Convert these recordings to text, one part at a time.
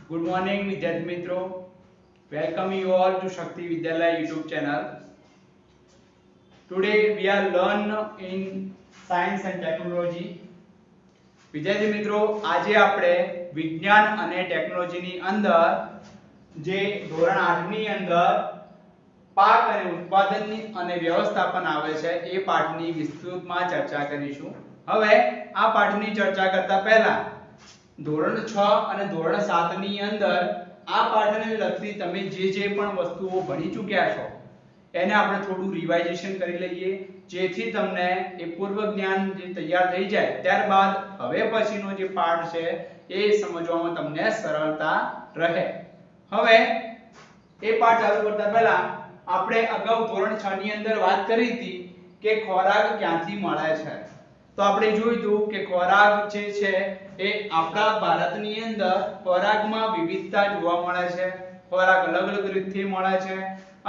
Good morning, विद्यार्थी मित्रों. Welcome you all to Shakti Vidyalaya YouTube channel. Today we are learn in science and technology. વિદ્યાર્થી મિત્રો, આજે આપણે વિજ્ઞાન અને ટેકનોલોજીની અંદર જે ધોરણ 8 ની અંદર પાક અને ઉત્પાદનની અને વ્યવસ્થાપન આવે છે એ પાઠની વિસ્તૃતમાં ચર્ચા કરીશું. હવે આ પાઠની ચર્ચા કરતા પહેલા ધોરણ 6 અને ધોરણ 7 ની અંદર આ પાઠને લગતી તમે જે પણ વસ્તુઓ ભણી ચૂક્યા છો એને આપણે થોડું રિવાઇઝેશન કરી લઈએ, જેથી તમને એ પૂર્વ જ્ઞાન જે તૈયાર થઈ જાય ત્યારબાદ હવે પછીનો જે પાઠ છે એ સમજવામાં તમને સરળતા રહે. હવે એ પાઠ ચાલુ કરતા પહેલા આપણે અગાઉ ધોરણ 6 ની અંદર વાત કરી હતી કે ખોરાક ક્યાંથી મળે છે. તો આપણે જોયું હતું કે ખોરાક જે છે એ આપણા ભારતની અંદર ખોરાકમાં વિવિધતા જોવા મળે છે. ખોરાક અલગ અલગ રીતથી મળે છે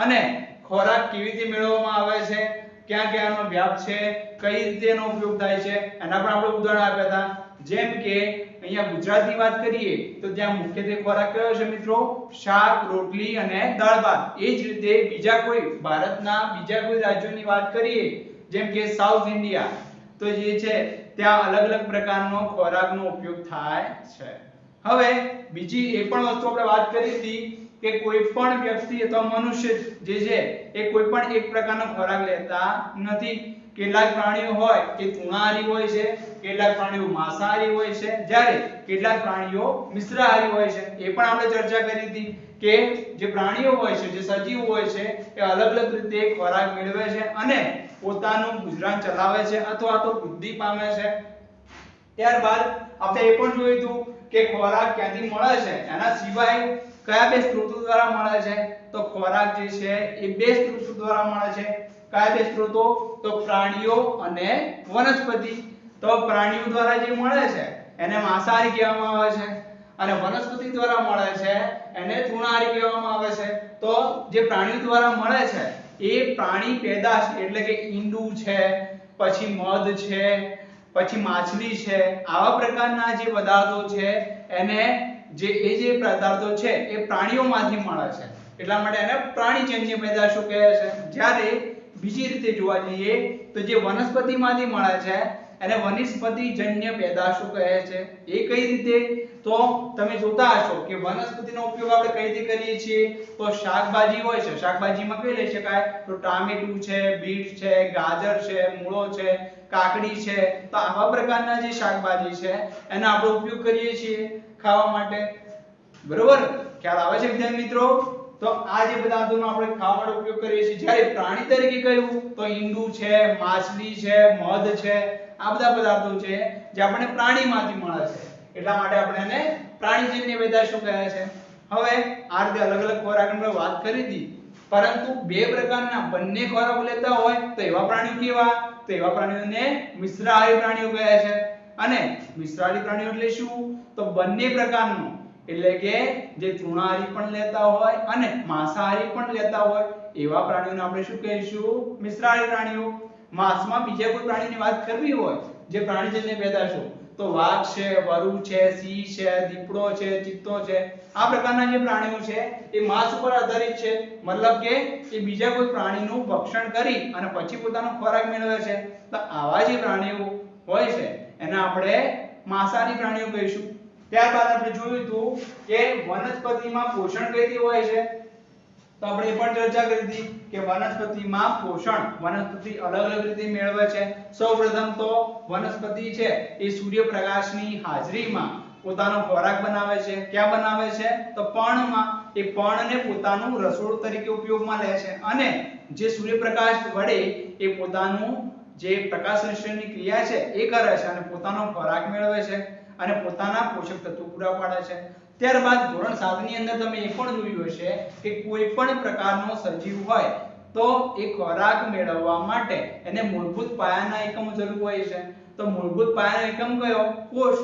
અને ખોરાક કેવી રીતે મેળવવામાં આવે છે, ક્યાં ક્યાંનો વ્યાપ છે, કઈ રીતે એનો ઉપયોગ થાય છે, એના પણ આપણે ઉદાહરણ આપ્યા હતા. જેમ કે અહીંયા ગુજરાતની વાત કરીએ તો ત્યાં મુખ્યત્વે ખોરાક કયો છે મિત્રો? શાક, રોટલી અને દાળ ભાત. એ જ રીતે બીજા કોઈ ભારતના બીજા કોઈ રાજ્યોની વાત કરીએ જેમ કે સાઉથ ઇન્ડિયા, તો જે છે ત્યાં અલગ અલગ પ્રકારનો ખોરાકનો ઉપયોગ થાય છે. હવે બીજી એ પણ વસ્તુ આપણે વાત કરી હતી કે કોઈ પણ વ્યક્તિ અથવા મનુષ્ય જે છે એ કોઈ પણ એક પ્રકારનો ખોરાક લેતા નથી. કેટલાક પ્રાણીઓ હોય કે તૃણાહારી હોય છે, કેટલાક પ્રાણીઓ માંસાહારી હોય છે, જ્યારે કેટલાક પ્રાણીઓ મિશ્રાહારી હોય છે. એ પણ આપણે ચર્ચા કરી હતી કે જે પ્રાણીઓ હોય છે, જે સજીવ હોય છે એ અલગ અલગ રીતે ખોરાક મેળવે છે અને પોતાનું ગુજરાન ચલાવે છે અથવા તો વૃદ્ધિ પામે છે. ત્યારબાદ આપણે એ પણ જોયું હતું કે ખોરાક ક્યાંથી મળે છે, એના સિવાય કયા બે સ્ત્રોતો દ્વારા મળે છે. તો ખોરાક જે છે એ બે સ્ત્રોતો દ્વારા મળે છે. કયા બે સ્ત્રોતો? તો પ્રાણીઓ અને વનસ્પતિ. તો પ્રાણીઓ દ્વારા જે મળે છે એને માંસાહારી કહેવામાં આવે છે અને વનસ્પતિ દ્વારા મળે છે એને તૃણાહારી કહેવામાં આવે છે. તો જે પ્રાણીઓ દ્વારા મળે છે એ પ્રાણી પેદાશ એટલે કે ઈંડું છે, પછી મધ છે, પછી માછલી છે, આવા પ્રકારના જે પદાર્થો છે એને જે પદાર્થો છે એ પ્રાણીઓમાંથી મળે છે, એટલા માટે એને પ્રાણીજન્ય પેદાશો કહે છે. જ્યારે બીજી રીતે જોવા જઈએ તો જે વનસ્પતિમાંથી મળે છે એને વનસ્પતિજન્ય પેદાશો કહે છે. એ કઈ રીતે? તો તમે જોતા હશો કે વનસ્પતિનો ઉપયોગ આપણે કઈ રીતે કરીએ છીએ? તો શાકભાજી હોય છે, શાકભાજીમાં કઈ લઈ શકાય? તો ટામેટું છે, બીટ છે, ગાજર છે, મૂળો છે, કાકડી છે. તો આવા પ્રકારના જે શાકભાજી છે એનો આપણે ઉપયોગ કરીએ છીએ ખાવા માટે. બરોબર? ખ્યાલ આવે છે વિદ્યાર્થી મિત્રો? તો આ જે પદાર્થોનો આપણે ખાવા માટે ઉપયોગ કરીએ છીએ. જ્યારે પ્રાણી તરીકે કયું? તો ઈંડું છે, માછલી છે, મધ છે, આ બધા પદાર્થો છે જે આપણને પ્રાણીમાંથી મળે છે, એટલા માટે આપણે એને પ્રાણીજન્ય પેદાશો કહે છે. હવે આ રીતે અલગ અલગ ખોરાકની આપણે વાત કરી હતી, પરંતુ બે પ્રકારના બંને ખોરાક લેતા હોય તો એવા પ્રાણીઓ કેવા? તો એવા પ્રાણીઓને મિશ્રાહારી પ્રાણીઓ કહે છે. અને મિશ્રાહારી પ્રાણીઓ એટલે શું? તો બંને પ્રકારનો, એટલે કે જે તૃણાહારી પણ લેતા હોય અને માંસાહારી પણ લેતા હોય એવા પ્રાણીઓને આપણે શું કહીશું? મિશ્રાહારી પ્રાણીઓ. માંસમાં બીજા કોઈ પ્રાણીની વાત કરવી હોય જે પ્રાણીજન્ય પેદાશો, તો વાઘ છે, વરુ છે, સિંહ છે, દીપડો છે, ચિત્તો છે, આ પ્રકારના જે પ્રાણીઓ છે એ માંસ ઉપર આધારિત છે. મતલબ કે એ બીજા કોઈ પ્રાણીનું ભક્ષણ કરી અને પછી પોતાનો ખોરાક મેળવે છે. તો આવા જે પ્રાણીઓ હોય છે એને આપણે માંસાહારી પ્રાણીઓ કહીશું. ત્યારબાદ આપણે જોયું હતું કે વનસ્પતિમાં પોષણ કઈ રીતે હોય છે. તો આપણે એ પણ ચર્ચા કરી હતી કે વનસ્પતિમાં પોષણ વનસ્પતિ અલગ અલગ રીતે મેળવે છે. સૌપ્રથમ તો વનસ્પતિ છે એ સૂર્યપ્રકાશની હાજરીમાં પોતાનો ખોરાક બનાવે છે. ક્યાં બનાવે છે? તો પર્ણમાં. એ પર્ણને પોતાનું રસોડું તરીકે ઉપયોગમાં લે છે અને જે સૂર્યપ્રકાશ વડે એ પોતાનું જે પ્રકાશ સંશ્લેષણની ક્રિયા છે એ કરે છે અને પોતાનો ખોરાક મેળવે છે અને પોતાના પોષક તત્વો પૂરા પાડે છે. ત્યારબાદ ધોરણ 7 ની અંદર તમે એ પણ જોયું હશે કે કોઈ પણ પ્રકારનો સજીવ હોય તો એ ખોરાક મેળવવા માટે એને મૂળભૂત પાયાના એકમો જરૂર હોય છે. તો મૂળભૂત પાયાનો એકમ કયો? કોષ.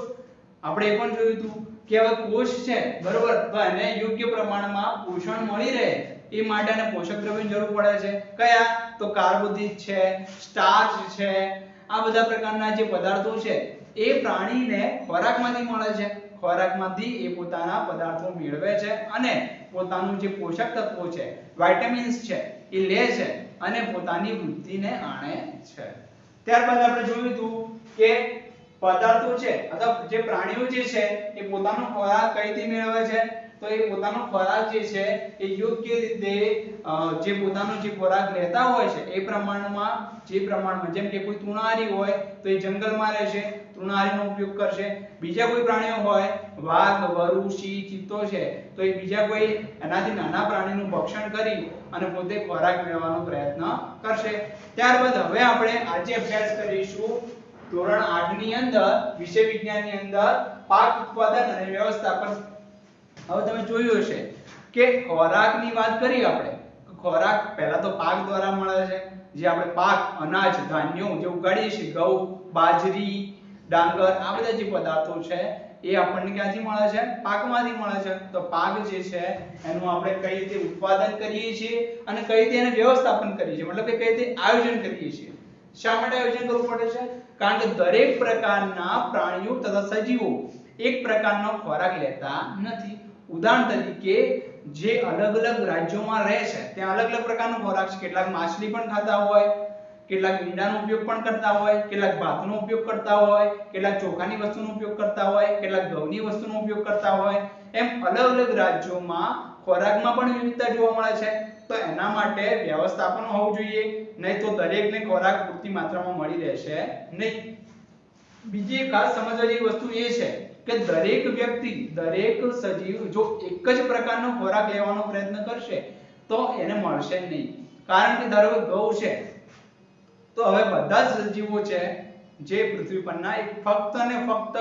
આપણે એ પણ જોયું હતું કે હવે કોષ છે, બરોબર, તો એને યોગ્ય પ્રમાણમાં પોષણ મળી રહે એ માટે એને પોષક દ્રવ્યોની જરૂર પડે છે. કયા? તો કાર્બોદિત છે, સ્ટાર્ચ છે, આ બધા પ્રકારના જે પદાર્થો છે એ પ્રાણીને ખોરાકમાંથી મળે છે. ખોરાકમાંથી એ પોતાના પદાર્થો મેળવે છે અને પોતાનું જે પોષક તત્વો છે, વિટામિન્સ છે એ લે છે અને પોતાની વૃદ્ધિને આણે છે. ત્યારબાદ આપણે જોયું હતું કે પદાર્થો છે અથવા જે પ્રાણીઓ જે છે એ પોતાનો ખોરાક કઈથી મેળવે છે, તો એ પોતાનો ખોરાક જે છે એ યોગ્ય રીતે જે પોતાનો જે ખોરાક લેતા હોય છે એ પ્રમાણમાં જેમ કે કોઈ તૃણાહારી હોય તો એ જંગલમાં રહેશે, તૃણાહારીનો ઉપયોગ કરશે. બીજા કોઈ પ્રાણીઓ હોય વાઘ, વરુ, સિંહ, ચિત્તો છે તો એ બીજા કોઈ એનાથી નાના પ્રાણીનું ભક્ષણ કરી અને પોતે ખોરાક મેળવવાનો પ્રયત્ન કરશે. ત્યારબાદ હવે આપણે આજે અભ્યાસ કરીશું ધોરણ 8 ની અંદર વિષય વિજ્ઞાનની અંદર પાક ઉત્પાદન અને વ્યવસ્થાપન. હવે તમે જોયું હશે કે ખોરાકની વાત કરી આપણે, ખોરાક પહેલા તો પાક દ્વારા મળે છે. જે આપણે પાક, અનાજ, ધાન્યો જે ઉગાડીએ છીએ, ઘઉં, બાજરી, ડાંગર, આ બધા જે પદાર્થો છે એ આપણને ક્યાંથી મળે છે? પાકમાંથી મળે છે. તો પાક જે છે એનું આપણે કઈ રીતે ઉત્પાદન કરીએ છીએ અને કઈ રીતે એને વ્યવસ્થાપન કરીએ છીએ, મતલબ કે કઈ રીતે આયોજન કરીએ છીએ. શા માટે આયોજન કરવું પડે છે? કારણ કે દરેક પ્રકારના પ્રાણીઓ તથા સજીવો એક પ્રકારનો ખોરાક લેતા નથી. ઉદાહરણ તરીકે જે અલગ અલગ રાજ્યોમાં રહે છે ત્યાં અલગ અલગ પ્રકારનો ખોરાક છે. કેટલાક માછલી પણ ખાતા હોય, કેટલાક ઈંડાનો ઉપયોગ પણ કરતા હોય, કેટલાક ભાતનો ઉપયોગ કરતા હોય, કેટલાક ચોખાની વસ્તુનો ઉપયોગ કરતા હોય, કેટલાક ઘઉંની વસ્તુનો ઉપયોગ કરતા હોય. એમ અલગ અલગ રાજ્યોમાં ખોરાકમાં પણ વિવિધતા જોવા મળે છે. તો એના માટે વ્યવસ્થાપન હોવું જોઈએ, નહીં તો દરેકને ખોરાક પૂરતી માત્રામાં મળી રહેશે નહીં. બીજી એક ખાસ સમજવા જેવી વસ્તુ એ છે કે દરેક વ્યક્તિ, દરેક સજીવ જો એક જ પ્રકારનો ખોરાક લેવાનો પ્રયત્ન કરશે તો એને મળશે નહીં. કારણ કે ધારો કે ઘઉં છે તો હવે બધા જ સજીવો છે જે પૃથ્વી પરના એક ફક્ત અને ફક્ત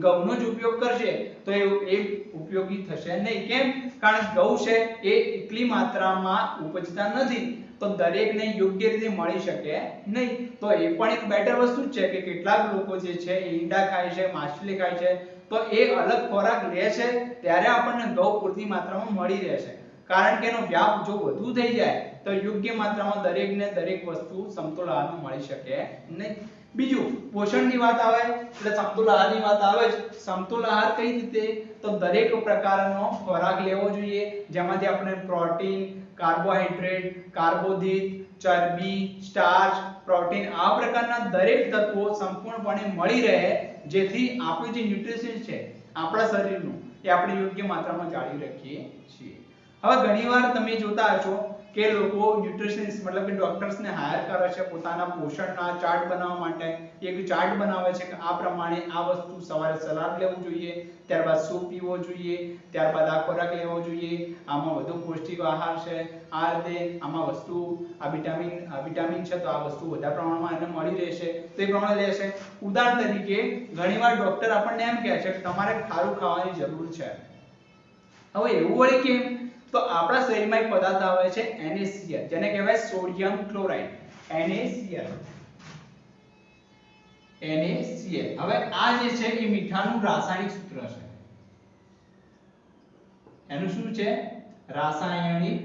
ઘઉંનો જ ઉપયોગ કરશે તો એ ઉપયોગી થશે નહીં. કેમ? કારણ કે ઘઉં છે એ એટલી માત્રામાં ઉપજતા નથી તો દરેકને યોગ્ય રીતે મળી શકે નહીં. તો એ પણ એક બેટર વસ્તુ છે કે કેટલાક લોકો જે છે એ ઈંડા ખાય છે, માછલી ખાય છે તો એ અલગ ખોરાક લે છે ત્યારે આપણને ઘઉં પૂરતી માત્રામાં મળી રહેશે. કારણ કે એનો વ્યાપ જો વધુ થઈ જાય તો યોગ્ય માત્રામાં દરેકને દરેક વસ્તુ સમતોલ આહારમાં મળી શકે નહીં. બીજું પોષણની વાત આવે એટલે સમતોલ આહારની વાત આવે જ. સમતોલ આહાર કઈ રીતે? તો દરેક પ્રકારનો ખોરાક લેવો જોઈએ જેમાંથી આપણે પ્રોટીન, કાર્બોહાઈડ્રેટ, કાર્બોદિત, ચરબી, સ્ટાર્ચ, પ્રોટીન આ પ્રકારના દરેક તત્વો સંપૂર્ણપણે મળી રહે જેથી આપણું જે ન્યુટ્રિશન છે આપણા શરીરનું એ આપણે યોગ્ય માત્રામાં જાળવી રાખીએ છીએ. હવે ઘણીવાર તમે જોતા હશો કે લોકો ન્યુટ્રિશનિસ્ટ મતલબ કે ડોક્ટર્સને હાયર કરે છે પોતાના પોષણના ચાર્ટ બનાવવા માટે. એક ચાર્ટ બનાવે છે કે આ પ્રમાણે આ વસ્તુ સવારે સલાડ લેવું જોઈએ, ત્યારબાદ સૂપ પીવો જોઈએ, ત્યારબાદ આ ખોરાક લેવો જોઈએ, આમાં વધુ પૌષ્ટિક આહાર છે, આ રીતે આમાં વસ્તુ આ વિટામિન છે તો આ વસ્તુ વધારે પ્રમાણમાં એને મળી રહેશે તો એ પ્રમાણે લેશે. ઉદાહરણ તરીકે ઘણીવાર ડોક્ટર આપણને એમ કહે છે કે તમારે ખારું ખાવાની જરૂર છે. હવે એવું વળી કેમ? તો આપણા શરીરમાં એક પદાર્થ આવે છે NaCl જેને કહેવાય સોડિયમ ક્લોરાઇડ. NaCl. હવે આ જે છે એ મીઠાનું રાસાયણિક સૂત્ર છે. એનું શું છે? રાસાયણિક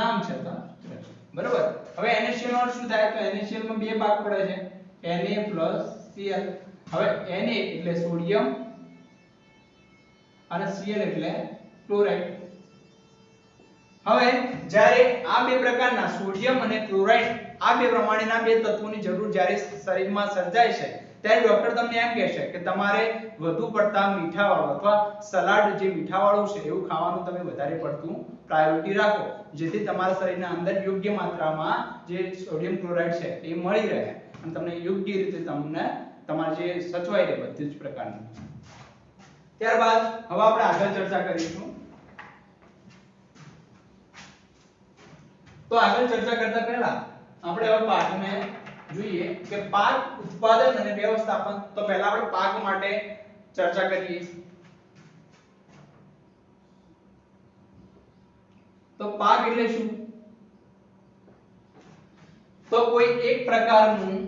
નામ છે તો બરોબર. હવે NaCl નો શું થાય? તો NaCl માં બે ભાગ પડે છે Na+Cl. હવે Na એટલે સોડિયમ અને Cl એટલે ક્લોરાઇડ. હવે જ્યારે આ બે પ્રકારના સોડિયમ અને ક્લોરાઇડ આ બે પ્રમાણેના બે તત્વોની જરૂર જ્યારે શરીરમાં સર્જાય છે ત્યારે ડોક્ટર તમને એમ કહેશે કે તમારે વધુ પડતા મીઠાવાળું અથવા સલાડ જે મીઠાવાળું છે એવું ખાવાનું તમે વધારે પડતું પ્રાયોરિટી રાખો જેથી તમારા શરીરના અંદર યોગ્ય માત્રામાં જે સોડિયમ ક્લોરાઇડ છે એ મળી રહે અને તમને યોગ્ય રીતે તમને તમારે જે સચવાઈ રહે બધી જ પ્રકારનું. ત્યારબાદ હવે આપણે આગળ ચર્ચા કરીશું. તો આગળ ચર્ચા કરતા પહેલા આપણે હવે પાઠને જોઈએ કે પાક ઉત્પાદન અને વ્યવસ્થાપન. તો પહેલા આપણે પાક માટે ચર્ચા કરીએ. તો પાક એટલે શું? તો કોઈ એક પ્રકારનું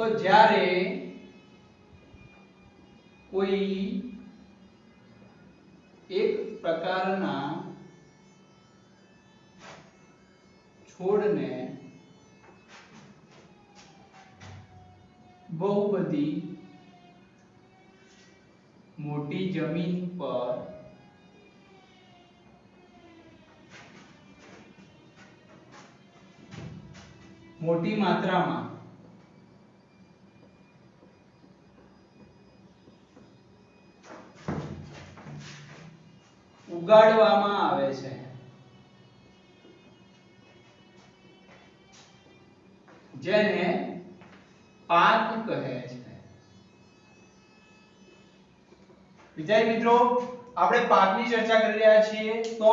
તો જ્યારે કોઈ એક પ્રકારના છોડને બહુ બધી મોટી જમીન પર મોટી માત્રામાં ઉગાડવામાં આવે છે, જેને પાક કહે છે. વિદ્યાર્થી મિત્રો, આપણે પાકની ચર્ચા કરી રહ્યા છીએ. તો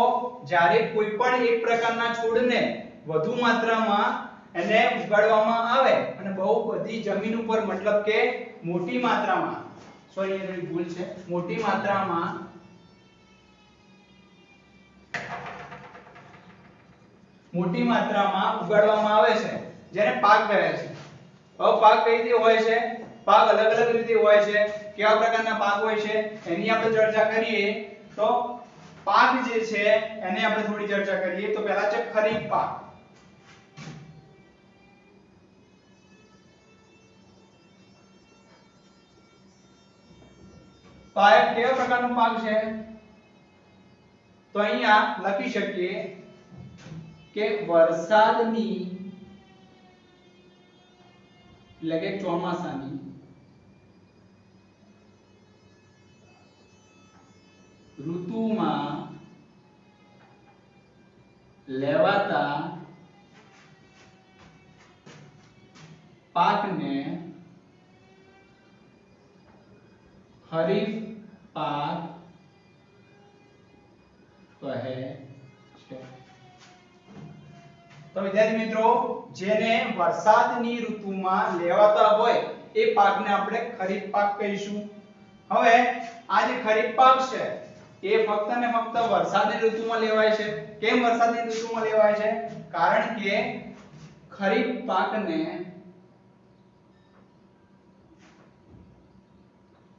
જ્યારે કોઈ પણ એક પ્રકારના છોડને વધુ માત્રામાં એને ઉગાડવામાં આવે અને બહુ બધી જમીન ઉપર, મતલબ કે મોટી માત્રામાં, સોરી એ ભૂલ છે, મોટી માત્રામાં ઉગાડવામાં આવે છે, જેને પાક કહે છે. હવે પાક કઈ રીતે હોય છે? પાક અલગ અલગ રીતે હોય છે. કેવા પ્રકારના પાક હોય છે એની આપણે ચર્ચા કરીએ. તો પાક જે છે એની આપણે થોડી ચર્ચા કરીએ. તો પહેલા છે ખરીફ પાક. પાક કેવા પ્રકારનો પાક છે? તો અહીંયા લખી શકીએ કે વરસાદની, એટલે કે ચોમાસાની ઋતુમાં લેવાતા પાકને ખરીફ પાક કહે છે. તો વિદ્યાર્થી મિત્રો, જેને વરસાદની ઋતુમાં લેવાતા હોય એ પાકને આપણે ખરીફ પાક કહીશું. હવે આ જે ખરીફ પાક છે એ ફક્ત ને ફક્ત વરસાદની ઋતુમાં લેવાય છે. કેમ વરસાદની ઋતુમાં લેવાય છે? કારણ કે ખરીફ પાકને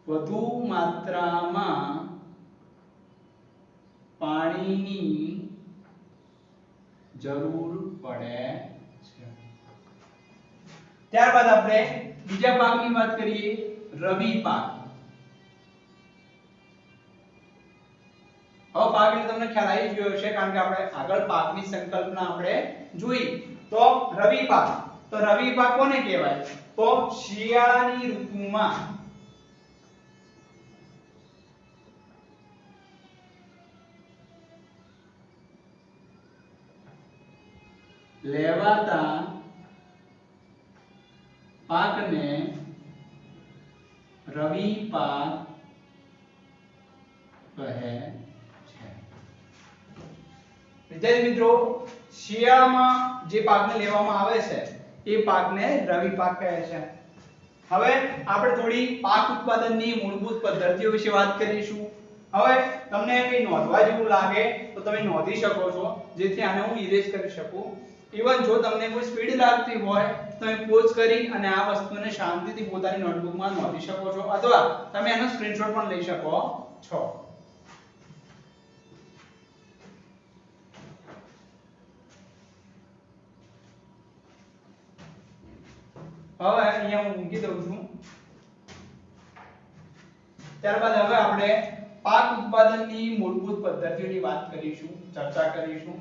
વધુ માત્રામાં પાણીની જરૂર પડે છે. ત્યારબાદ આપણે બીજા પાકની વાત કરીએ, રવિ પાક. હવે પાક એટલે તમને ખ્યાલ આવી ગયો છે, કારણ કે આપણે આગળ પાકની સંકલ્પના આપણે જોઈ. તો રવિ પાક, તો રવિ પાક કોને કહેવાય? તો શિયાળાની ઋતુમાં લેવાતા પાકને રવિ પાક કહે છે. વિદ્યાર્થી મિત્રો, શિયાળામાં જે પાકને લેવામાં આવે છે એ પાકને રવિ પાક કહે છે. હવે આપણે થોડી પાક ઉત્પાદનની મૂળભૂત પદ્ધતિઓ વિશે વાત કરીશું. હવે તમને કંઈ નોંધવા જેવું લાગે તો તમે નોંધી શકો છો, જેથી આને હું ઇરેઝ કરી શકું. ઇવન જો તમને કોઈ સ્પીડ લાગતી હોય તો તમે પોઝ કરી અને આ વસ્તુને શાંતિથી પોતાની નોટબુકમાં નોંધી શકો છો, અથવા તમે એનો સ્ક્રીનશોટ પણ લઈ શકો છો. હવે અહીંયા હું મૂકી દઉં છું. ત્યારબાદ હવે આપણે પાક ઉત્પાદનની મૂળભૂત પદ્ધતિઓની વાત કરીશું, ચર્ચા કરીશું.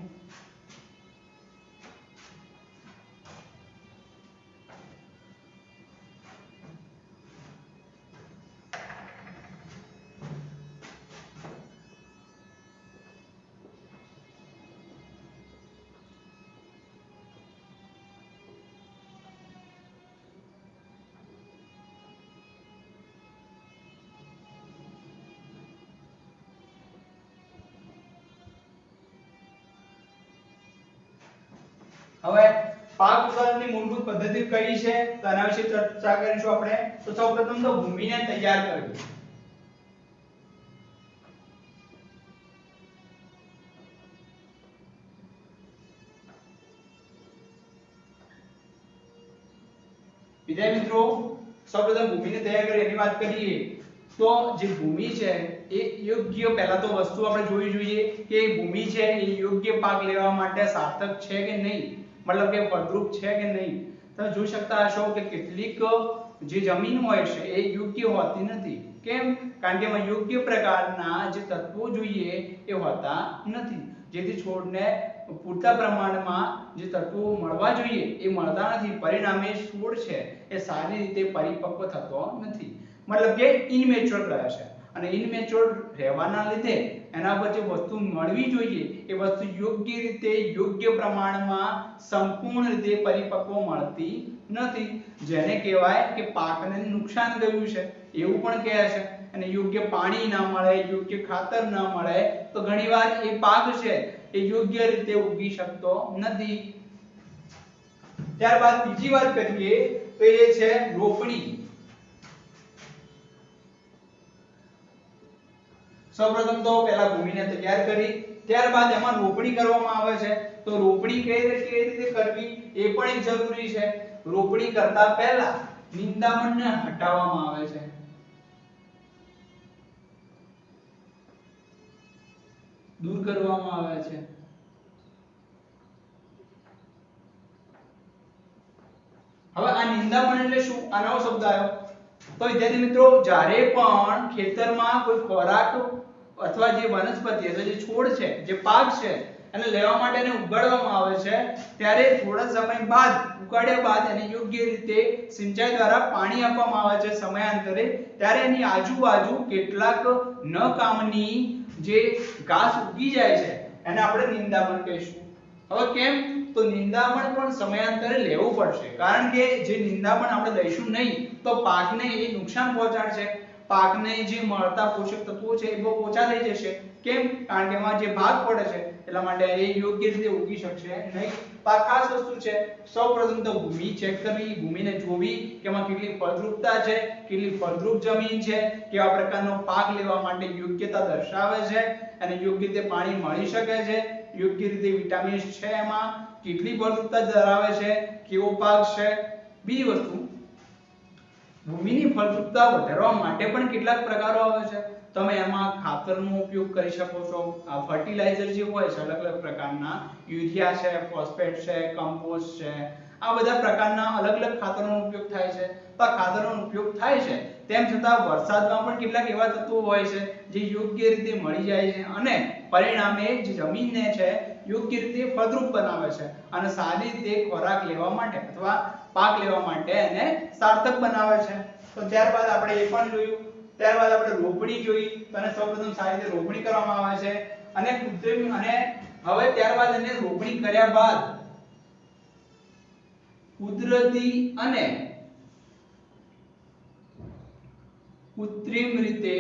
હવે પાક ઉત્પાદનની મૂળભૂત પદ્ધતિ કઈ છે તો આના વિશે ચર્ચા કરીશું આપણે. તો સૌપ્રથમ તો ભૂમિને તૈયાર કરવી. વિદ્યાર્થી મિત્રો, સૌપ્રથમ ભૂમિને તૈયાર કરી એની વાત કરીએ તો જે ભૂમિ છે એ યોગ્ય, પહેલા તો વસ્તુ આપણે જોવી જોઈએ કે ભૂમિ છે એ યોગ્ય પાક લેવા માટે સાર્થક છે કે નહીં, મતલબ કે ફળદ્રુપ છે કે નહીં. તમે જોઈ શકતા હશો કે કેટલીક જે જમીન હોય છે એ યોગ્ય હોતી નથી. કેમ? કારણ કે એમાં યોગ્ય પ્રકારના જે તત્વો જોઈએ એ હોતા નથી, જેથી છોડને પૂરતા પ્રમાણમાં જે તત્વો મળવા જોઈએ એ મળતા નથી. પરિણામે છોડ છે એ સારી રીતે પરિપક્વ થતો નથી, મતલબ કે ઇનમેચ્યોર રહે છે. અને ઇનમેચ્યોર રહેવાના લીધે એના પર જે વસ્તુ મળવી જોઈએ એ વસ્તુ યોગ્ય રીતે, યોગ્ય પ્રમાણમાં, સંપૂર્ણ રીતે પરિપક્વ મળતી નથી, જેને કહેવાય કે પાકને નુકસાન ગયું છે એવું પણ કહે છે. અને યોગ્ય પાણી ના મળે, યોગ્ય ખાતર ના મળે તો ઘણીવાર એ પાક છે એ યોગ્ય રીતે ઉગી શકતો નથી. ત્યારબાદ બીજી વાત કરીએ તો એ છે રોપણી. સૌપ્રથમ તો પહેલા ભૂમિને તૈયાર કરી, ત્યારબાદ એમાં રોપણી કરવામાં આવે છે. તો રોપણી કેવી રીતે કરવી એ પણ એક જરૂરી છે. રોપણી કરતા પહેલા નિંદામણને હટાવવામાં આવે છે. દૂર કરવામાં આવે છે. હવે આ નિંદામણ એટલે શું? આ નવો શબ્દ આવ્યો. તો વિદ્યાર્થી મિત્રો, જ્યારે પણ ખેતરમાં કોઈ ખોરાક અથવા જે વનસ્પતિ અથવા જે છોડ છે, જે પાક છે, એને લેવા માટે એને ઉગાડવામાં આવે છે, ત્યારે થોડા સમય બાદ, ઉગાડ્યા બાદ એને યોગ્ય રીતે સિંચાઈ દ્વારા પાણી આપવામાં આવે છે સમયાંતરે. ત્યારે એની આજુબાજુ કેટલાક ન કામની જે ઘાસ ઉગી જાય છે એને આપણે નિંદામણ કહીશું. હવે કેમ? તો નિંદામણ પણ સમયાંતરે લેવું પડશે, કારણ કે જે નિંદામણ આપણે લઈશું નહીં તો પાકને એ નુકસાન પહોંચાડશે. પાકને જે મળતા પોષક તત્વો છે એ બહુ ઓછા થઈ જશે. કેમ? કારણ કે એમાં જે ભાગ પડે છે એટલા માટે એ યોગ્ય રીતે ઉગી શકશે નહીં. તો આ ખાસ વસ્તુ છે. સૌપ્રથમ તો ભૂમિ ચેક કરવી, ભૂમિને જોવી કે એમાં કેટલી ફળદ્રુપતા છે, કેટલી ફળદ્રુપ જમીન છે, કેવા પ્રકારનો પાક લેવા માટે યોગ્યતા દર્શાવે છે, અને યોગ્ય રીતે પાણી મળી શકે છે, યોગ્ય રીતે વિટામિન્સ છે એમાં, કેટલી ફળદ્રુપતા ધરાવે છે, કેવો પાક છે. બીજી વસ્તુ, ભૂમિની ફળદ્રુપતા વધારવા માટે પણ કેટલાક પ્રકારો આવે છે. તમે એમાં ખાતરનો ઉપયોગ કરી શકો છો. આ ફર્ટિલાઇઝર જે હોય છે અલગ અલગ પ્રકારના, યુરિયા છે, ફોસ્ફેટ છે, કમ્પોસ્ટ છે, આ બધા પ્રકારના અલગ અલગ ખાતરનો ઉપયોગ થાય છે. તો આ ખાતરનો ઉપયોગ થાય છે, તેમ છતાં વરસાદમાં પણ કેટલાક એવા તત્વો હોય છે જે યોગ્ય રીતે મળી જાય છે અને પરિણામે જે જમીનને છે યોગ્ય રીતે ફળદ્રુપ બનાવે છે અને સારી રીતે ખોરાક લેવા માટે અથવા પાક લેવા માટે એને સાર્થક બનાવે છે. તો ત્યારબાદ આપણે એ પણ જોયું. ત્યારબાદ આપણે રોપણી જોઈ, અને સૌપ્રથમ સારી રીતે રોપણી કરવામાં આવે છે અને કૃત્રિમ, અને હવે ત્યારબાદ એને રોપણી કર્યા બાદ કુદરતી અને કૃત્રિમ રીતે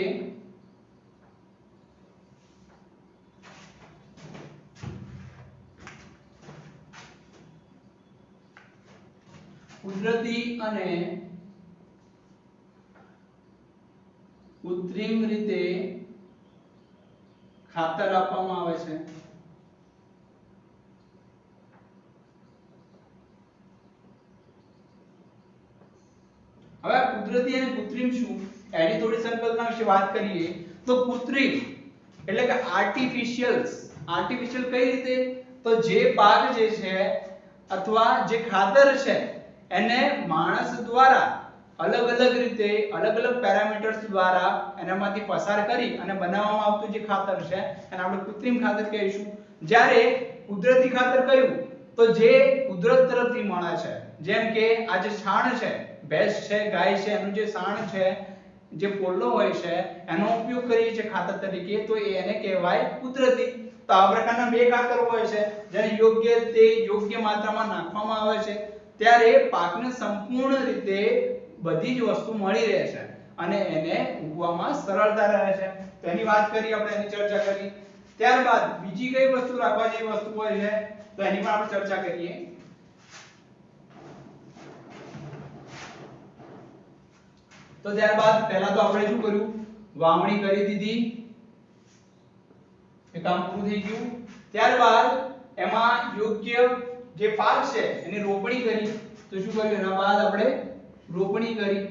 ખાતર આપવામાં આવે છે. હવે કુદરતી અને કૃત્રિમ શું, એની થોડી સંકલ્પના વિશે વાત કરીએ. તો કૃત્રિમ એટલે કે આર્ટિફિશિયલ. આર્ટિફિશિયલ કઈ રીતે? તો જે પાક જે છે અથવા જે ખાતર છે એને માણસ દ્વારા અલગ અલગ રીતે, અલગ અલગ પેરામીટર્સ દ્વારા એનામાંથી પસાર કરી અને બનાવવામાં આવતું જે ખાતર છે એને આપણે કૃત્રિમ ખાતર કહીશું. જ્યારે કુદરતી ખાતર કયું? તો જે કુદરત તરફથી મળે છે. જેમ કે આ જે છાણ છે, ભેંસ છે, ગાય છે, એનું જે છાણ છે, જે પોલો હોય છે, એનો ઉપયોગ કરીએ છીએ ખાતર તરીકે, તો એને કહેવાય કુદરતી. તો આ પ્રકારના બે ખાતરો હોય છે જેને યોગ્ય રીતે, યોગ્ય માત્રામાં નાખવામાં આવે છે, ત્યારે પાકને સંપૂર્ણ રીતે બધી જ વસ્તુ મળી રહે છે અને એને ઉગવામાં સરળતા રહે છે. તો એની વાત કરી આપણે, એની ચર્ચા કરી. ત્યારબાદ બીજી કઈ વસ્તુ રાખવા જેવી વસ્તુ હોય છે તો એની પણ આપણે ચર્ચા કરીએ. તો ત્યારબાદ પહેલા તો આપણે શું કર્યું? વાવણી કરી દીધી, એ કામ પૂરું થઈ ગયું. ત્યારબાદ એમાં યોગ્ય જે પાક છે એની રોપણી કરી. તો શું કર્યું? એના બાદ આપણે રોપણી કરી.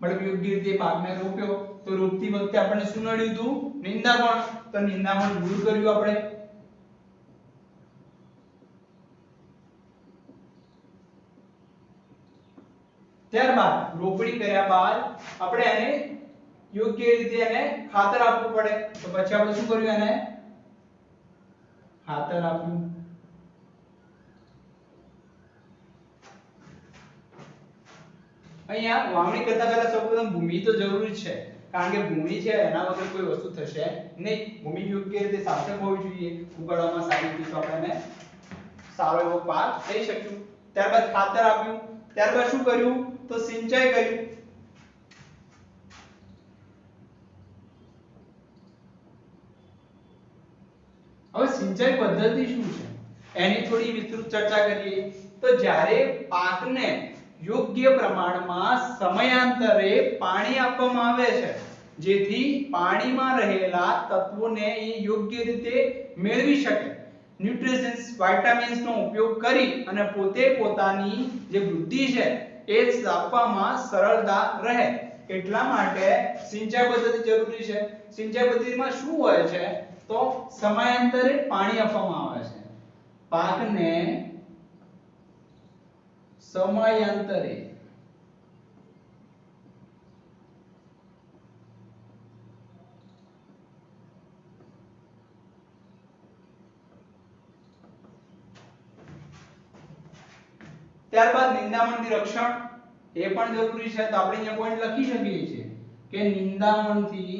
મતલબ યોગ્ય રીતે પાકને રોપ્યો તો રોપતી વખતે આપણને શું નડ્યું હતું? નિંદામણ. તો નિંદામણ દૂર કર્યું આપણે. ત્યારબાદ રોપણી કર્યા બાદ આપણે એને યોગ્ય રીતે એને ખાતર આપવું પડે. તો પછી આપણે શું કર્યું? એને ખાતર આપ્યું. અહીંયા વાવણી કરતા પહેલા સૌપ્રથમ ભૂમિ તો જરૂરી છે, કારણ કે ભૂમિ છે એના વગર કોઈ વસ્તુ થશે નહીં. ભૂમિ યોગ્ય રીતે સાફસફ હોવી જોઈએ, ઉગાડવામાં સારી રીતે તો આપણે સારો એવો પાક લઈ શકીશું. ત્યારબાદ ખાતર આપ્યું. ત્યારબાદ શું કર્યું? તો સિંચાઈ કર્યું. હવે સિંચાઈ પદ્ધતિ શું છે એની થોડી વિસ્તૃત ચર્ચા કરીએ. તો જ્યારે પાકને યોગ્ય પ્રમાણમાં સમયાંતરે પાણી આપવામાં આવે છે, જેથી પાણીમાં રહેલા તત્વોને એ યોગ્ય રીતે મેળવી શકે, ન્યુટ્રિશન્સ વિટામિન્સ નો ઉપયોગ કરી અને પોતે પોતાની જે વૃદ્ધિ છે એ સ્થાપવામાં સરળતા રહે, એટલા માટે સિંચાઈ પદ્ધતિ જરૂરી છે. સિંચાઈ પદ્ધતિમાં શું હોય છે? તો સમયાંતરે પાણી આપવામાં આવે છે. પાકને સમયાંતરે ત્યારબાદ નિંદામણથી રક્ષણ એ પણ જરૂરી છે. તો આપણે અહીંયા પોઈન્ટ લખી શકીએ છીએ કે નિંદામણથી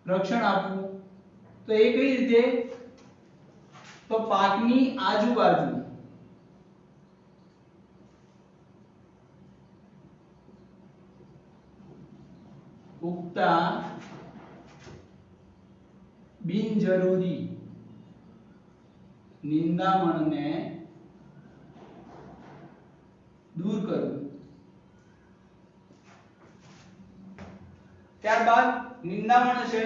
રક્ષણ આપવું. તો એ કઈ રીતે? તો પાકની આજુબાજુ ઉગતા બિનજરૂરી નિંદામણને દૂર કરવું. ત્યારબાદ નિંદામણ છે,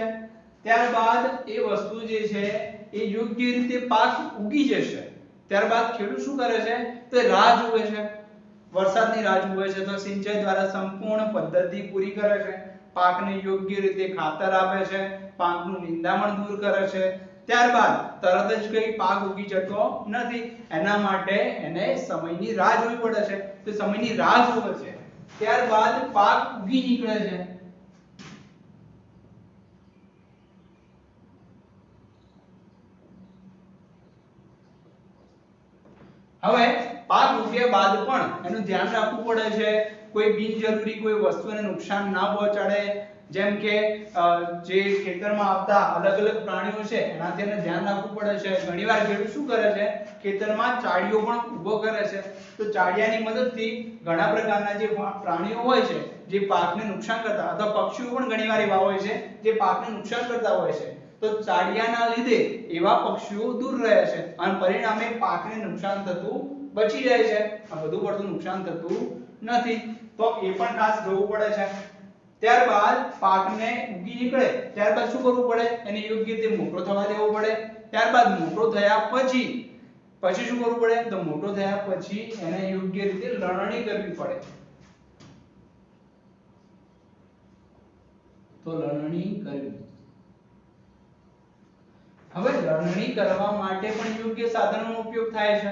ત્યારબાદ એ વસ્તુ જે છે એ યોગ્ય રીતે પાક ઉગી જશે. ત્યારબાદ ખેડૂત શું કરે છે? તો રાહ જુએ છે, વરસાદની રાહ જુએ છે. તો સિંચાઈ દ્વારા સંપૂર્ણ પદ્ધતિ પૂરી કરે છે, પાકને યોગ્ય રીતે ખાતર આપે છે, પાકનું નિંદામણ દૂર કરે છે. ત્યારબાદ તરત જ કઈ પાક ઉગી જતો નથી, એના માટે એને સમયની રાહ જોવી પડે છે. તો સમયની રાહ જોવે છે, ત્યારબાદ પાક ઉગી નીકળે છે. હવે પાક ઉગ્યા બાદ પણ એનું ધ્યાન રાખવું પડે છે, કોઈ બિનજરૂરી કોઈ વસ્તુને નુકસાન ના પહોંચાડે. જેમ કે જે ખેતરમાં આવતા અલગ અલગ પ્રાણીઓ છે એનાથી એને ધ્યાન રાખવું પડે છે. ઘણીવાર ખેડૂત શું કરે છે? ખેતરમાં ચાડીઓ પણ ઊભો કરે છે. તો ચાડિયાની મદદથી ઘણા પ્રકારના જે પ્રાણીઓ હોય છે જે પાકને નુકસાન કરતા, અથવા પક્ષીઓ પણ ઘણીવાર એવા હોય છે જે પાકને નુકસાન કરતા હોય છે. તો ચાડિયાના લીધે એવા પક્ષીઓ દૂર રહે છે અને પરિણામે પાકને નુકસાન થતું બચી જાય છે. આ બધું પડતું નુકસાન થતું નથી. તો એ પણ ખાસ જોવું પડે છે. ત્યારબાદ પાકને ઉગી નીકળે ત્યારબાદ શું કરવું પડે? એને યોગ્ય રીતે મોટો થવા દેવો પડે. ત્યારબાદ મોટો થયા પછી શું કરવું પડે? તો મોટો થયા પછી એને યોગ્ય રીતે લણણી કરવી પડે. તો લણણી કરવી. હવે લણણી કરવા માટે પણ યોગ્ય સાધનોનો ઉપયોગ થાય છે.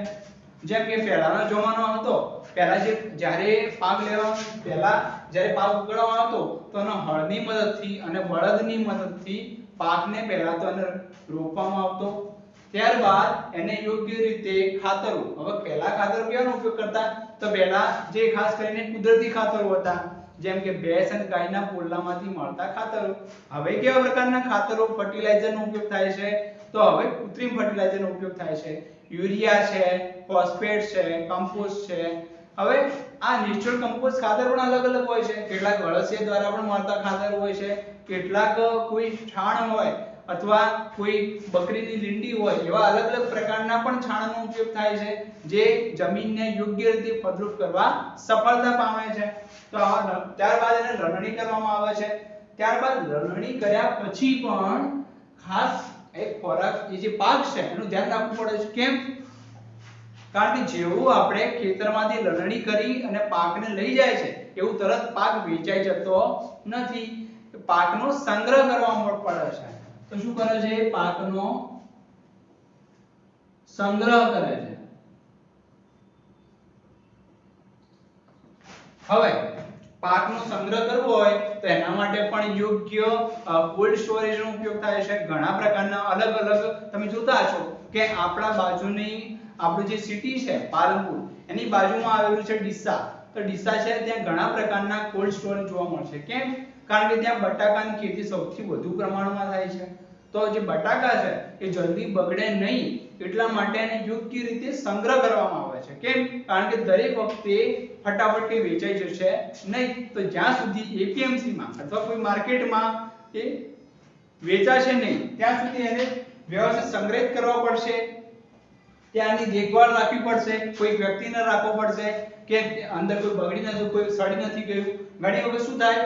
જેમ કે પહેલાનો જમાનો હતો, પહેલા જ્યારે પાક લેવા પહેલા જ્યારે પાક ઉગાડવામાં આવતો તો એનો હળની મદદથી અને બળદની મદદથી પાકને પહેલા તો એને રોપવામાં આવતો. ત્યારબાદ એને યોગ્ય રીતે ખાતરો, હવે પહેલા ખાતરો કેવાનો ઉપયોગ કરતા? તો પહેલા જે ખાસ કરીને કુદરતી ખાતરો હતા, જેમ કે ભેંસ અને ગાયના પોલામાંથી મળતા ખાતરો. હવે કેવા પ્રકારના ખાતરો ફર્ટિલાઇઝરનો ઉપયોગ થાય છે? તો હવે કૃત્રિમ ફર્ટિલાઇઝરનો ઉપયોગ થાય છે. યુરિયા છે, ફોસ્ફેટ છે, કમ્પોસ્ટ છે. હવે આ નેચરલ કમ્પોસ્ટ ખાતર પણ અલગ અલગ હોય છે. કેટલાક અળસિયા દ્વારા પણ મળતા ખાતર હોય છે, કેટલાક કોઈ છાણ હોય અથવા કોઈ બકરીની લીંડી હોય, એવા અલગ અલગ પ્રકારના પણ છાણનો ઉપયોગ થાય છે, જે જમીનને યોગ્ય રીતે ફળદ્રુપ કરવા સફળતા પામે છે. તો ત્યારબાદ એને લણણી કરવામાં આવે છે. ત્યારબાદ લણણી કર્યા પછી પણ ખાસ એક ખોરાક, એ જે પાક છે એનું ધ્યાન રાખવું પડે છે. કેમ? કારણ કે જેવું આપણે ખેતરમાંથી લણણી કરી અને પાકને લઈ જાય છે એવું તરત પાક વેચાઈ જતો નથી, પાકનો સંગ્રહ કરવા પડે છે. તો શું કરે છે? પાકનો સંગ્રહ કરે છે. હવે પાકનો સંગ્રહ કરવો હોય તો એના માટે પણ યોગ્ય કોલ્ડ સ્ટોરેજ નો ઉપયોગ થાય છે. ઘણા પ્રકારના અલગ અલગ તમે જોતા છો કે આપણા બાજુની આપણું જે સિટી છે પાલનપુર એની બાજુમાં આવેલું છે ડીસા. તો ડીસા છે ત્યાં ઘણા પ્રકારના કોલ્ડ સ્ટોરેજ જોવા મળશે. કેમ? કારણ કે ત્યાં બટાકાની ખેતી સૌથી વધુ પ્રમાણમાં થાય છે. તો જે બટાકા છે એ જલ્દી બગડે નહીં એટલા માટે એને યોગ્ય રીતે સંગ્રહ કરવામાં આવે છે. કેમ? કારણ કે દરેક વખતે ફટાફટ કે વેચાઈ જશે નહીં. તો જ્યાં સુધી એપીએમસી માં અથવા કોઈ માર્કેટમાં એ વેચાશે નહીં ત્યાં સુધી એને વ્યવસ્થિત સંગ્રહિત કરવા પડશે, ત્યાંની દેખભાળ રાખવી પડશે, કોઈ વ્યક્તિને રાખવો પડશે કે અંદર કોઈ બગડી નથી, કોઈ સડી નથી ગયું. ઘણી વખત શું થાય,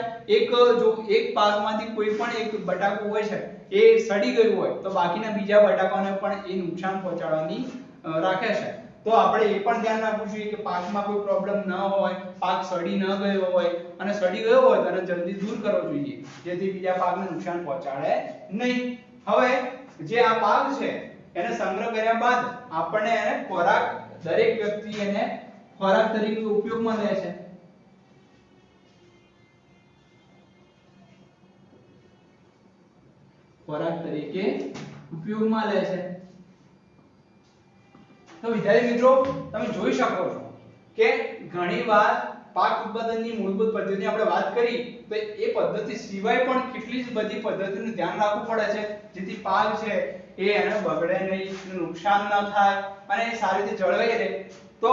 એક પાકમાંથી કોઈ પણ એક બટાકું હોય છે એ સડી ગયું હોય તો બાકીના બીજા બટાકાઓને પણ એ નુકસાન પહોંચાડવાની રાખે છે. તો આપણે એ પણ ધ્યાન રાખવું જોઈએ કે પાકમાં કોઈ પ્રોબ્લેમ ન હોય, પાક સડી ન ગયો હોય, અને સડી ગયો હોય તો એને જલ્દી દૂર કરવો જોઈએ જેથી બીજા પાકને નુકસાન પહોંચાડે નહીં. હવે જે આ પાક છે એને સંગ્રહ કર્યા બાદ આપણને એને ખોરાક, દરેક વ્યક્તિ એને ખોરાક તરીકે ઉપયોગમાં લે છે. ખોરાક તરીકે ઉપયોગમાં લે છે. તો વિદ્યાર્થી મિત્રો તમે જોઈ શકો છો કે ઘણીવાર પાક ઉત્પાદનની મૂળભૂત પદ્ધતિની આપણે વાત કરી તો એ પદ્ધતિ સિવાય પણ કેટલી જ બધી પદ્ધતિનું ધ્યાન રાખવું પડે છે જેથી પાક છે એ એને બગડે નહીં, નુકસાન ન થાય અને સારી રીતે જળવાઈ રહે. તો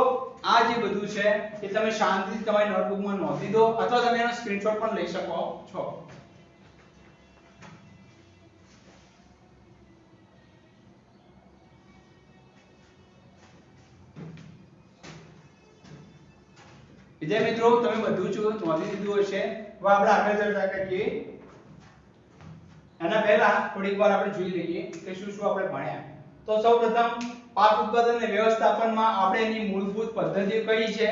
આ જે બધું છે એ તમે શાંતિથી તમારી નોટબુકમાં નોંધી દો અથવા તમે એનો સ્ક્રીનશોટ પણ લઈ શકો છો. વિદ્યાર્થી મિત્રો તમે બધું જ નોંધી લીધું હશે. હવે આપણે આગળ ચર્ચા કરીએ. એના પહેલા થોડીક વાર આપણે જોઈ લઈએ કે શું શું આપણે ભણ્યા. તો સૌપ્રથમ પાક ઉત્પાદન અને વ્યવસ્થાપનમાં આપણે એની મૂળભૂત પદ્ધતિઓ કઈ છે?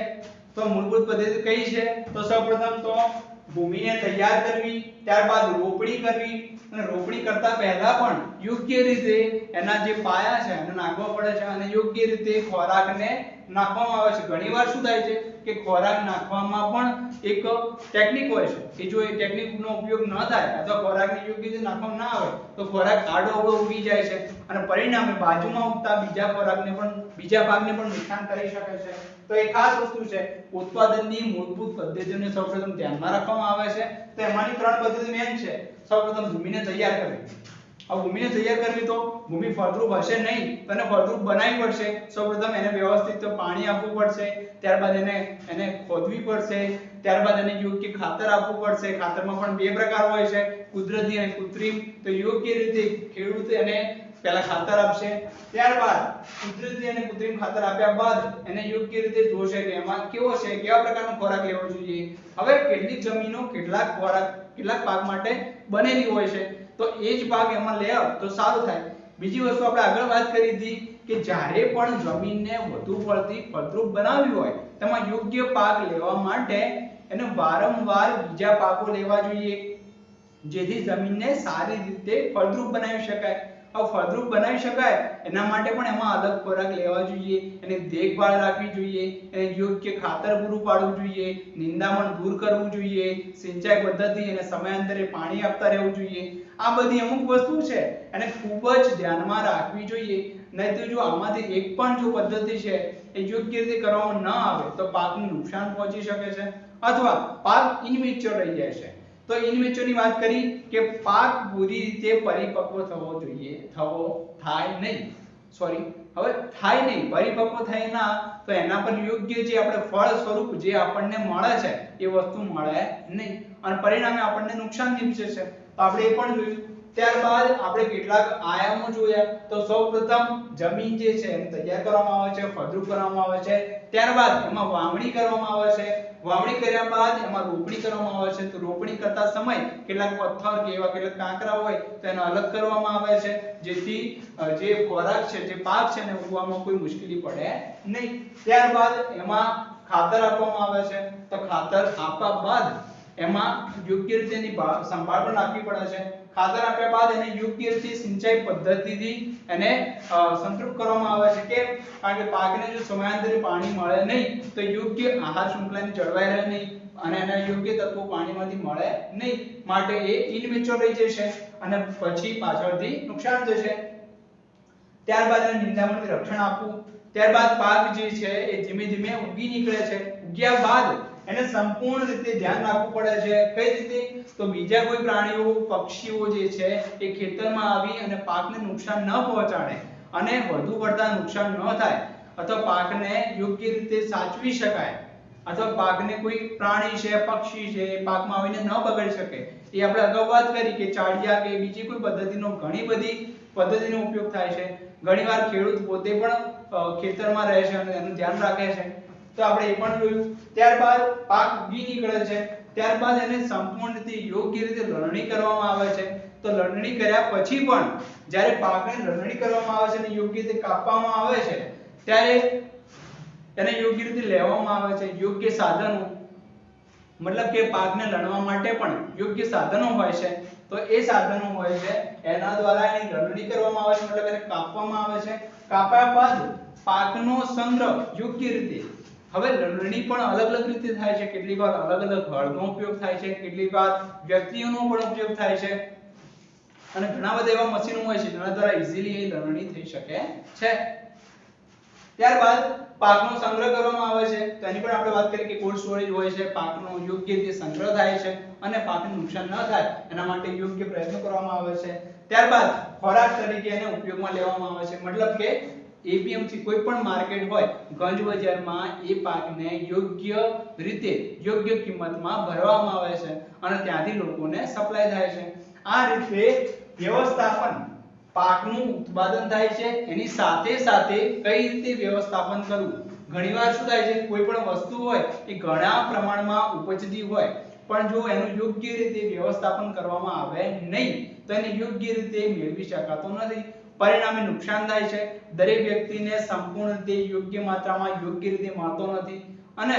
તો મૂળભૂત પદ્ધતિ કઈ છે? તો સૌપ્રથમ તો ભૂમિને તૈયાર કરવી, ત્યારબાદ રોપણી કરવી, અને રોપણી કરતા પહેલા પણ યોગ્ય રીતે એના જે પાયા છે એને નાખવા પડે છે અને યોગ્ય રીતે ખોરાકને નાખવામાં આવે છે. ઘણીવાર શું થાય છે કે ખોરાક નાખવામાં પણ એક ટેકનિક હોય છે કે જો એ ટેકનિકનો ઉપયોગ ન થાય અથવા ખોરાકને યોગ્ય રીતે નાખવામાં ના આવે તો ખોરાક આડો અવળો ઉગી જાય છે અને પરિણામે બાજુમાં ઉગતા બીજા ખોરાકને પણ, બીજા પાકને પણ નુકસાન કરી શકે છે. તો એ ખાસ વસ્તુ છે. ઉત્પાદનની મૂળભૂત પદ્ધતિઓને સૌપ્રથમ ધ્યાનમાં રાખવામાં આવે છે. તો એમાંની ત્રણ પદ્ધતિ મેન છે. સૌપ્રથમ ભૂમિને તૈયાર કરવી. હવે ભૂમિને તૈયાર કરવી તો ભૂમિ ફળદ્રુપ હશે નહીં તો એને ફળદ્રુપ બનાવવી પડશે. સૌપ્રથમ એને વ્યવસ્થિત પાણી આપવું પડશે, ત્યારબાદ એને ખોદવી પડશે, ત્યારબાદ એને યોગ્ય ખાતર આપવું પડશે. ખાતરમાં પણ બે પ્રકાર હોય છે, કુદરતી અને કૃત્રિમ. તો યોગ્ય રીતે ખેડૂત એને પહેલા ખાતર આપશે, ત્યારબાદ કુદરતી અને કૃત્રિમ ખાતર આપ્યા બાદ એને યોગ્ય રીતે જોશે કે એમાં કેવો છે, કેવા પ્રકારનો ખોરાક લેવો જોઈએ. હવે કેટલીક જમીનો કેટલાક પાક માટે બનેલી હોય છે તો એ જ પાક એમાં લે તો સારું થાય. બીજી વસ્તુ આપણે આગળ વાત કરી હતી કે જ્યારે પણ જમીનને વધુ પડતી ફળદ્રુપ બનાવવી હોય તેમાં યોગ્ય પાક લેવા માટે એને વારંવાર બીજા પાકો લેવા જોઈએ જેથી જમીનને સારી રીતે ફળદ્રુપ બનાવી શકાય. હવે ફળદ્રુપ બનાવી શકાય એના માટે પણ એમાં અલગ ખોરાક લેવા જોઈએ, એની દેખભાળ રાખવી જોઈએ, એને યોગ્ય ખાતર પૂરું પાડવું જોઈએ, નિંદામણ દૂર કરવું જોઈએ, સિંચાઈ પદ્ધતિ અને સમયાંતરે પાણી આપતા રહેવું જોઈએ. આ બધી અમુક વસ્તુ છે એને ખૂબ જ ધ્યાનમાં રાખવી જોઈએ. નહીં તો જો આમાંથી એક પણ જો પદ્ધતિ છે એ યોગ્ય રીતે કરવામાં ન આવે તો પાકને નુકસાન પહોંચી શકે છે અથવા પાક ઇનમેચ્યોર રહી જાય છે. તો ઇનમેચ્યોરની વાત કરી કે પાક પૂરી રીતે પરિપક્વ થવો જોઈએ, થાય નહીં, પરિપક્વ થાય ના તો એના પર યોગ્ય જે આપણે ફળ સ્વરૂપ જે આપણને મળે છે એ વસ્તુ મળે નહીં અને પરિણામે આપણને નુકસાન નિપજે છે. તો આપણે એ પણ જોયું ત્યારબાદ આપણે કેટલાક આયામો જોયા તો સૌપ્રથમ જમીન જે છે એને તૈયાર કરવામાં આવે છે, ફળદ્રુપ કરવામાં આવે છે, ત્યારબાદ એમાં વાવણી કરવામાં આવે છે, વાવણી કર્યા બાદ એમાં રોપણી કરવામાં આવે છે, તો રોપણી કરતા સમય કેટલાક પથ્થર કે એવા કેટલાક કાંકરા હોય તો એને અલગ કરવામાં આવે છે, જેથી જે ખોરાક છે જે પાક છે ને ઉગવામાં કોઈ મુશ્કેલી પડે નહીં. ત્યારબાદ એમાં ખાતર આપવામાં આવે છે, તો ખાતર આપ્યા બાદ એમાં યોગ્ય રીતે એની સંભાળ પણ રાખવી પડે છે. ખાતર આપ્યા બાદ એને યોગ્ય રીતે સિંચાઈ પદ્ધતિથી એને સંતૃપ્ત કરવામાં આવે છે. કેમ? કારણ કે પાકને જો સમયાંતરે પાણી મળે નહીં તો યોગ્ય આહાર શૃંખલાને જળવાઈ રહે નહીં અને એના યોગ્ય તત્વો પાણીમાંથી મળે નહીં, માટે એ ઇનમેચ્યોર રહી જશે અને પછી પાછળથી નુકસાન થશે. ત્યારબાદ એને નિંદામણથી રક્ષણ આપવું. ત્યારબાદ પાક જે છે એ ધીમે ધીમે ઉગી નીકળે છે. ઉગ્યા બાદ એને સંપૂર્ણ રીતે ધ્યાન રાખવું પડે છે. કઈ રીતે? તો બીજા કોઈ પ્રાણીઓ પક્ષીઓ જે છે એ ખેતરમાં આવી અને પાકને નુકસાન ન પહોંચાડે અને વધુ પડતા નુકસાન ન થાય અથવા પાકને યોગ્ય રીતે સાચવી શકાય અથવા પાકને કોઈ પ્રાણી છે પક્ષી છે એ પાકમાં આવીને ન બગાડી શકે. એ આપણે અગાઉ વાત કરી કે ચાડિયા કે બીજી કોઈ પદ્ધતિનો ઘણી બધી પદ્ધતિનો ઉપયોગ થાય છે. ઘણીવાર ખેડૂત પોતે પણ ખેતરમાં રહે છે અને એનું ધ્યાન રાખે છે, તો આપણે એ પણ જોયું. ત્યારબાદ પાક ઉગી નીકળે છે, ત્યારબાદ એને સંપૂર્ણ રીતે યોગ્ય રીતે લણણી કરવામાં આવે છે. તો લણણી કર્યા પછી પણ જ્યારે પાકને લણણી કરવામાં આવે છે અને યોગ્ય રીતે કાપવામાં આવે છે ત્યારે એને યોગ્ય રીતે લેવામાં આવે છે. યોગ્ય સાધનો, મતલબ કે પાકને લણવા માટે પણ યોગ્ય સાધનો હોય છે, તો એ સાધનો હોય છે એના દ્વારા એની લણણી કરવામાં આવે છે, મતલબ એને કાપવામાં આવે છે. કાપ્યા બાદ પાકનો સંગ્રહ યોગ્ય રીતે, હવે લણણી પણ અલગ અલગ રીતે થાય છે. કેટલીકવાર અલગ અલગ હળનો ઉપયોગ થાય છે, કેટલીકવાર વ્યક્તિઓનો પણ ઉપયોગ થાય છે અને ઘણા બધા એવા મશીનો હોય છે જેના દ્વારા ઈઝીલી એ લણણી થઈ શકે છે. ત્યારબાદ પાકનો સંગ્રહ કરવામાં આવે છે, તો એની પણ આપણે વાત કરી કે કોલ્ડ સ્ટોરેજ હોય છે, પાકનો યોગ્ય રીતે સંગ્રહ થાય છે અને પાકને નુકસાન ન થાય એના માટે યોગ્ય પ્રયત્નો કરવામાં આવે છે. ત્યારબાદ ખોરાક તરીકે એને ઉપયોગમાં લેવામાં આવે છે, મતલબ કે એપીએમસી કોઈ પણ માર્કેટ હોય ગંજ બજારમાં એ પાકને યોગ્ય રીતે યોગ્ય કિંમતમાં ભરવામાં આવે છે અને ત્યાંથી લોકોને સપ્લાય થાય છે. આ રીતે વ્યવસ્થાપન, પાકનું ઉત્પાદન થાય છે એની સાથે સાથે કઈ રીતે વ્યવસ્થાપન કરવું. ઘણીવાર શું થાય છે, કોઈ પણ વસ્તુ હોય એ ઘણા પ્રમાણમાં ઉપજતી હોય પણ જો એનું યોગ્ય રીતે વ્યવસ્થાપન કરવામાં આવે નહીં તો એને યોગ્ય રીતે મેળવી શકાતો નથી, પરિણામે નુકસાન થાય છે. દરેક વ્યક્તિને સંપૂર્ણ રીતે યોગ્ય માત્રામાં યોગ્ય રીતે મળતો નથી અને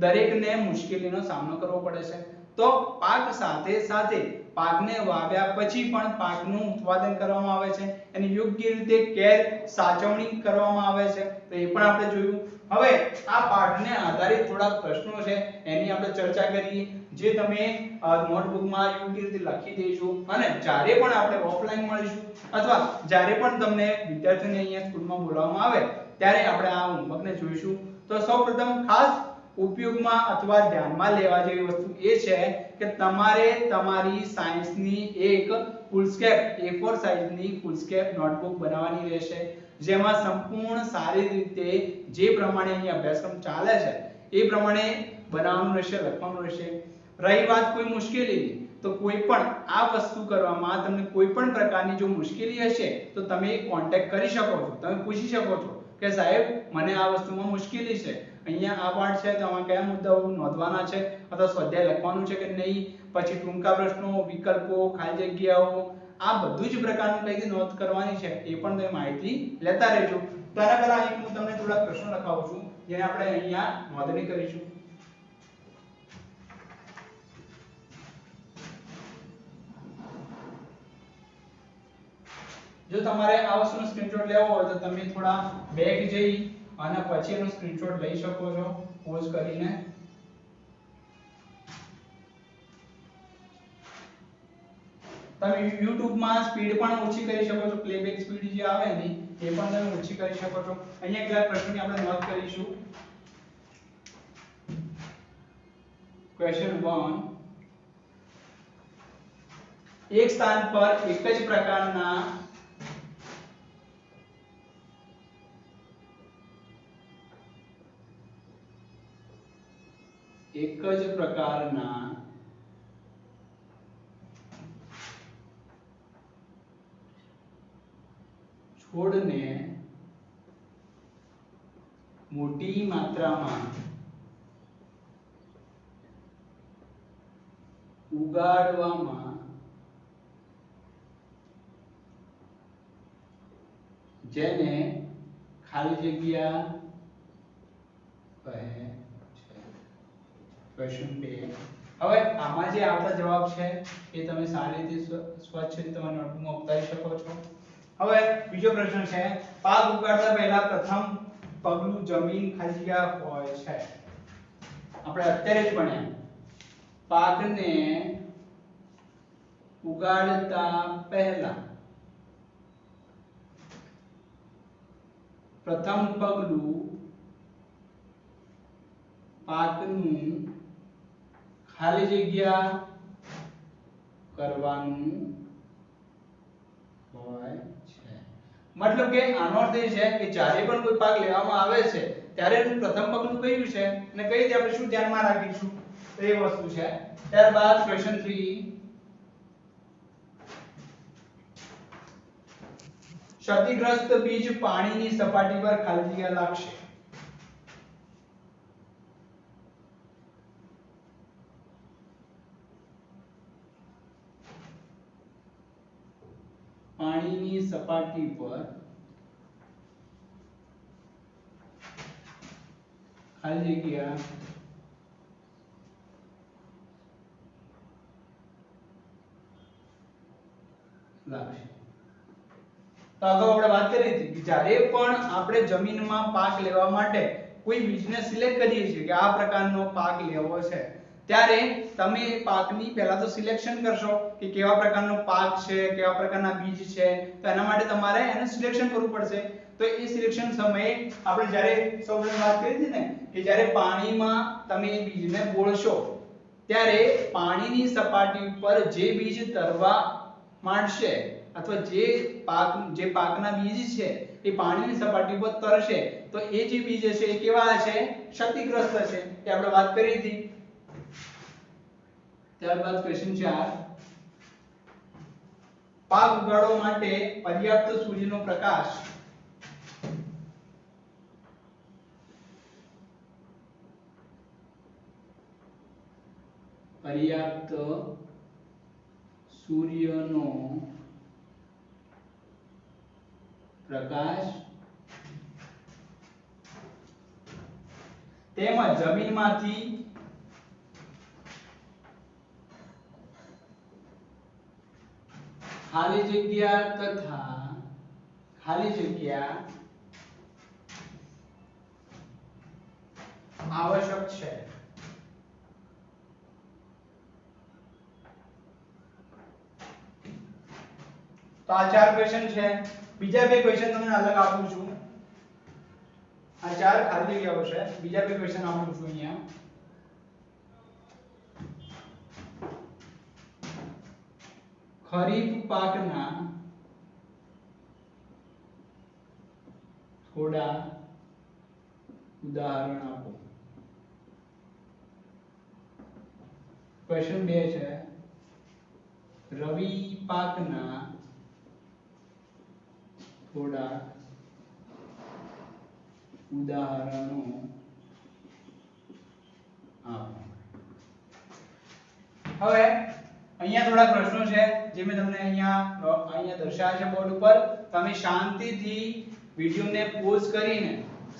દરેકને મુશ્કેલીનો સામનો કરવો પડે છે. તો પાક સાથે સાથે પાકને વાવ્યા પછી પણ પાકનું ઉત્પાદન કરવામાં આવે છે, એની યોગ્ય રીતે કેર સાચવણી કરવામાં આવે છે, તો એ પણ આપણે જોયું. હવે આ પાઠને આધારિત થોડા પ્રશ્નો છે એની આપણે ચર્ચા કરીએ, જે તમે નોટબુકમાં યોગ્ય રીતે લખી દેજો અને જ્યારે પણ આપણે ઓફલાઈન મળીશું અથવા જ્યારે પણ તમને વિદ્યાર્થીઓને અહીંયા સ્કૂલમાં બોલાવવામાં આવે ત્યારે આપણે આ હોમવર્કને જોઈશું. તો સૌપ્રથમ ખાસ ઉપયોગમાં અથવા ધ્યાનમાં લેવા જેવી વસ્તુ એ છે કે તમારે તમારી સાયન્સની એક ફૂલસ્કેપ A4 સાઈઝની ફૂલસ્કેપ નોટબુક બનાવવાની રહેશે, જેમાં સંપૂર્ણ સારી રીતે જે પ્રમાણે અહીં અભ્યાસક્રમ ચાલે છે એ પ્રમાણે બનાવવાનું રહેશે, લખવાનું રહેશે. રહી વાત કોઈ મુશ્કેલીની, તો કોઈ પણ આ વસ્તુ કરવામાં તમને કોઈ પણ પ્રકારની જો મુશ્કેલી હશે તો તમે કોન્ટેક્ટ કરી શકો છો, તમે પૂછી શકો છો કે સાહેબ મને આ વસ્તુમાં મુશ્કેલી છે, અહીંયા આ પાઠ છે તો આમાં કયા મુદ્દાઓ નોંધવાના છે અથવા સ્વાધ્યાય લખવાનું છે કે નહીં, પછી ટૂંકા પ્રશ્નો, વિકલ્પો, ખાલી જગ્યાઓ, આ બધું જ પ્રકારનું કઈ રીતે નોંધ કરવાની છે એ પણ તમે માહિતી લેતા રહેજો. તો આના પહેલા અહીં હું તમને થોડા પ્રશ્નો લખાવું છું જેને આપણે અહીંયા નોંધણી કરીશું. જો તમારે આ વસ્તુનો સ્ક્રીનશોટ લેવો હોય તો તમે થોડા બેક જઈ અને પછી એનો સ્ક્રીનશોટ લઈ શકો છો પોઝ કરીને. તમે YouTube માં સ્પીડ પણ ઓછી કરી શકો છો, પ્લેબેક સ્પીડ જે આવે ને એ પણ તમે ઓછી કરી શકો છો. અહીંયા કેટલાક પ્રશ્નોની આપણે નોંધ કરીશું. ક્વેશ્ચન 1, એક સ્થાન પર એક જ પ્રકારના છોડને મોટી માત્રામાં ઉગાડવામાં જેને ખાલી જગ્યા કહે છે. ક્વેશ્ચન 2. હવે આમાં જે આવતા જવાબ છે એ તમે સારી રીતે સ્વચ્છ રીતે તમારી નોટબુકમાં ઉતારી શકો છો. હવે બીજો પ્રશ્ન છે, પાક ઉગાડતા પહેલા પ્રથમ પગલું જમીન ખાલી જગ્યા હોય છે. આપણે અત્યારે જ ભણ્યા પાકને ઉગાડતા પહેલા પ્રથમ પગલું પાકનું ખાલી જગ્યા કરવાનું હોય છે. મતલબ કે આનો અર્થ એ છે કે જ્યારે પણ કોઈ પાક લેવામાં આવે છે ત્યારે પ્રથમ પગલું કયું છે અને કઈ રીતે આપણે શું ધ્યાનમાં રાખીશું તો એ વસ્તુ છે. ત્યારબાદ ક્વેશ્ચન 3, ક્ષતિગ્રસ્ત બીજ પાણીની સપાટી પર ખાલી જગ્યા લાગશે. પાણીની સપાટી પર ખાલી જગ્યા લાગશે. તો અગાઉ આપણે વાત કરી હતી કે જ્યારે પણ આપણે જમીનમાં પાક લેવા માટે કોઈ બીજને સિલેક્ટ કરીએ છીએ કે આ પ્રકારનો પાક લેવો છે ત્યારે તમે એ પાકની પહેલા તો સિલેક્શન કરશો કે કેવા પ્રકારનો પાક છે, કેવા પ્રકારના બીજ છે. તો એના માટે તમારે એનું સિલેક્શન કરવું પડશે. તો એ સિલેક્શન સમયે આપણે જ્યારે સૌપ્રથમ વાત કરી હતી ને કે જ્યારે પાણીમાં તમે એ બીજને બોળશો ત્યારે પાણીની સપાટી ઉપર જે બીજ તરવા માંડશે અથવા જે પાકના બીજ છે એ પાણીની સપાટી પર તરશે તો એ જે બીજ છે એ કેવા હશે? ક્ષતિગ્રસ્ત હશે. તે આપણે વાત કરી હતી. ત્યારબાદ ક્વેશ્ચન 4, પાક ઉગાડવા માટે પર્યાપ્ત સૂર્યનો પ્રકાશ તેમજ જમીનમાંથી ખાલી જગ્યા આવશ્યક છે. તો આ 4 ક્વેશ્ચન છે. બીજા બે ક્વેશ્ચન તમને અલગ આપું છું. આ 4 ખાલી જગ્યાઓ છે. બીજા બે ક્વેશ્ચન આપું છું અહીંયા. ખરીફ પાકના થોડા ઉદાહરણ આપો. ક્વેશ્ચન 2 છે, રવિ પાકના થોડા ઉદાહરણો આપો. હવે અહીંયા થોડા પ્રશ્નો છે જે મેં તમને અહીંયા દર્શાવ્યા છે બોર્ડ ઉપર. તમે શાંતિથી વિડિયોને પોઝ કરીને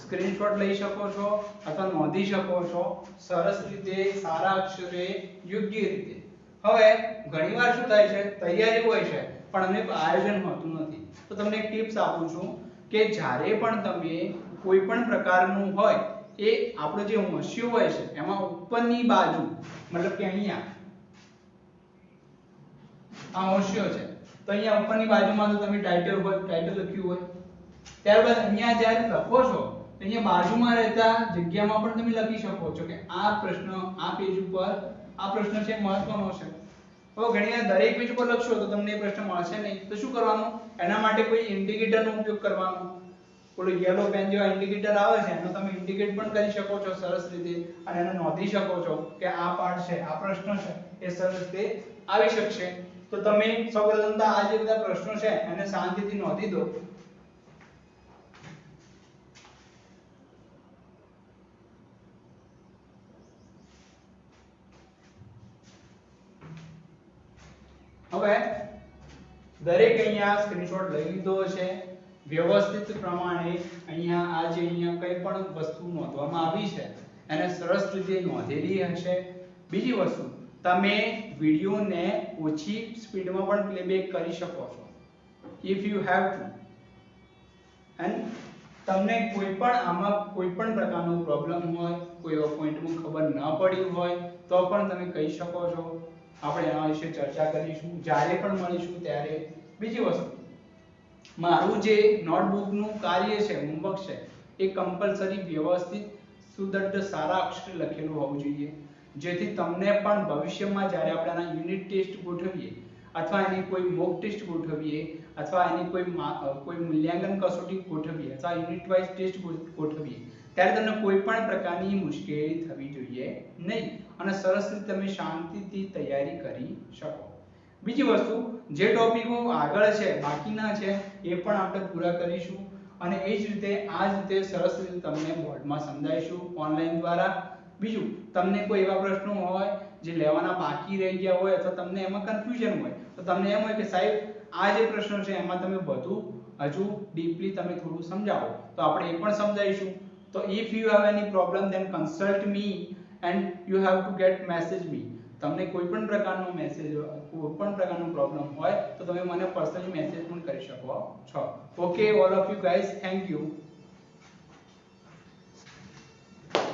સ્ક્રીનશોટ લઈ શકો છો અથવા નોંધી શકો છો સરસ રીતે, સારા અક્ષરે, યોગ્ય રીતે. હવે ઘણીવાર શું થાય છે, તૈયારી હોય છે પણ અમને આયોજન હોતું નથી. તો તમને એક ટિપ્સ આપું છું કે જ્યારે પણ તમે કોઈ પણ પ્રકારનું હોય એ આપણો જે હોંશિયો હોય છે એમાં ઉપરની બાજુ મતલબ કે અહીંયા આ હોંશિયો છે તો અહીંયા ઉપરની બાજુમાં તો તમે ટાઇટલ લખ્યું હોય. ત્યારબાદ અહીંયા જ્યારે લખો છો તો અહીંયા બાજુમાં રહેતા જગ્યામાં પણ તમે લખી શકો છો કે આ પ્રશ્ન આ પેજ ઉપર આ પ્રશ્ન છે મહત્વનો છે. હવે ઘણીવાર દરેક પેજ ઉપર લખશો તો તમને એ પ્રશ્ન મળશે નહીં. તો શું કરવાનું? એના માટે કોઈ ઇન્ડિકેટરનો ઉપયોગ કરવાનો. ઓલો યલો પેન જેવા ઇન્ડિકેટર આવે છે એનો તમે ઇન્ડિકેટ પણ કરી શકો છો સરસ રીતે અને એને નોંધી શકો છો કે આ પાર્ટ છે, આ પ્રશ્ન છે એ સરસ રીતે આવી શકશે. તો તમે સૌપ્રથમ તો આ જે બધા પ્રશ્નો છે એને શાંતિથી નોંધી દો. લોકોએ દરેક અહીંયા સ્ક્રીનશોટ લઈ લીધો છે વ્યવસ્થિત પ્રમાણે અહીંયા આ જે અહીંયા કંઈ પણ વસ્તુ નોંધવામાં આવી છે એને સરસ રીતે નોંધેલી હશે બીજી વસ્તુ તમે વિડિયોને ઓછી સ્પીડમાં પણ પ્લેબેક કરી શકો છો if you have to and તમને કોઈ પણ આમાં કોઈ પણ પ્રકારનો પ્રોબ્લેમ હોય કોઈ પોઈન્ટમાં ખબર ન પડી હોય તો પણ તમે કહી શકો છો આપણે એના વિશે ચર્ચા કરીશું જ્યારે પણ મળીશું ત્યારે બીજી વસ્તુ મારું જે નોટબુકનું કાર્ય છે હોમવર્ક છે એ કમ્પલસરી વ્યવસ્થિત સુદૃઢ સારા અક્ષરે લખેલું હોવું જોઈએ જેથી તમને પણ ભવિષ્યમાં જ્યારે આપણે આના યુનિટ ટેસ્ટ ગોઠવીએ અથવા એની કોઈ મોક ટેસ્ટ ગોઠવીએ અથવા એની કોઈ મૂલ્યાંકન કસોટી ગોઠવીએ અથવા યુનિટ વાઇઝ ટેસ્ટ ગોઠવીએ ત્યારે તમને કોઈ પણ પ્રકારની મુશ્કેલી થવી જોઈએ નહીં અને સરસ રીતે તમે શાંતિથી તૈયારી કરી શકો બીજી વસ્તુ જે ટોપિકો આગળ છે બાકીના છે એ પણ આપણે પૂરા કરીશું અને એ જ રીતે આ જ રીતે સરસ રીતે તમને બોર્ડમાં સમજાવીશું ઓનલાઈન દ્વારા બીજું તમને કોઈ એવા પ્રશ્નો હોય જે લેવાના બાકી રહી ગયા હોય અથવા તમને એમાં કન્ફ્યુઝન હોય તો તમને એમ હોય કે સાહેબ આ જે પ્રશ્નો છે એમાં તમે વધુ હજુ ડીપલી તમે થોડું સમજાવો તો આપણે એ પણ સમજાવીશું તો if you have any problem then consult me and you have to get message me તમને કોઈ પણ પ્રકારનો મેસેજ કોઈ પણ પ્રકારનો પ્રોબ્લેમ હોય તો તમે મને પર્સનલી મેસેજ પણ કરી શકો છો okay all of you guys thank you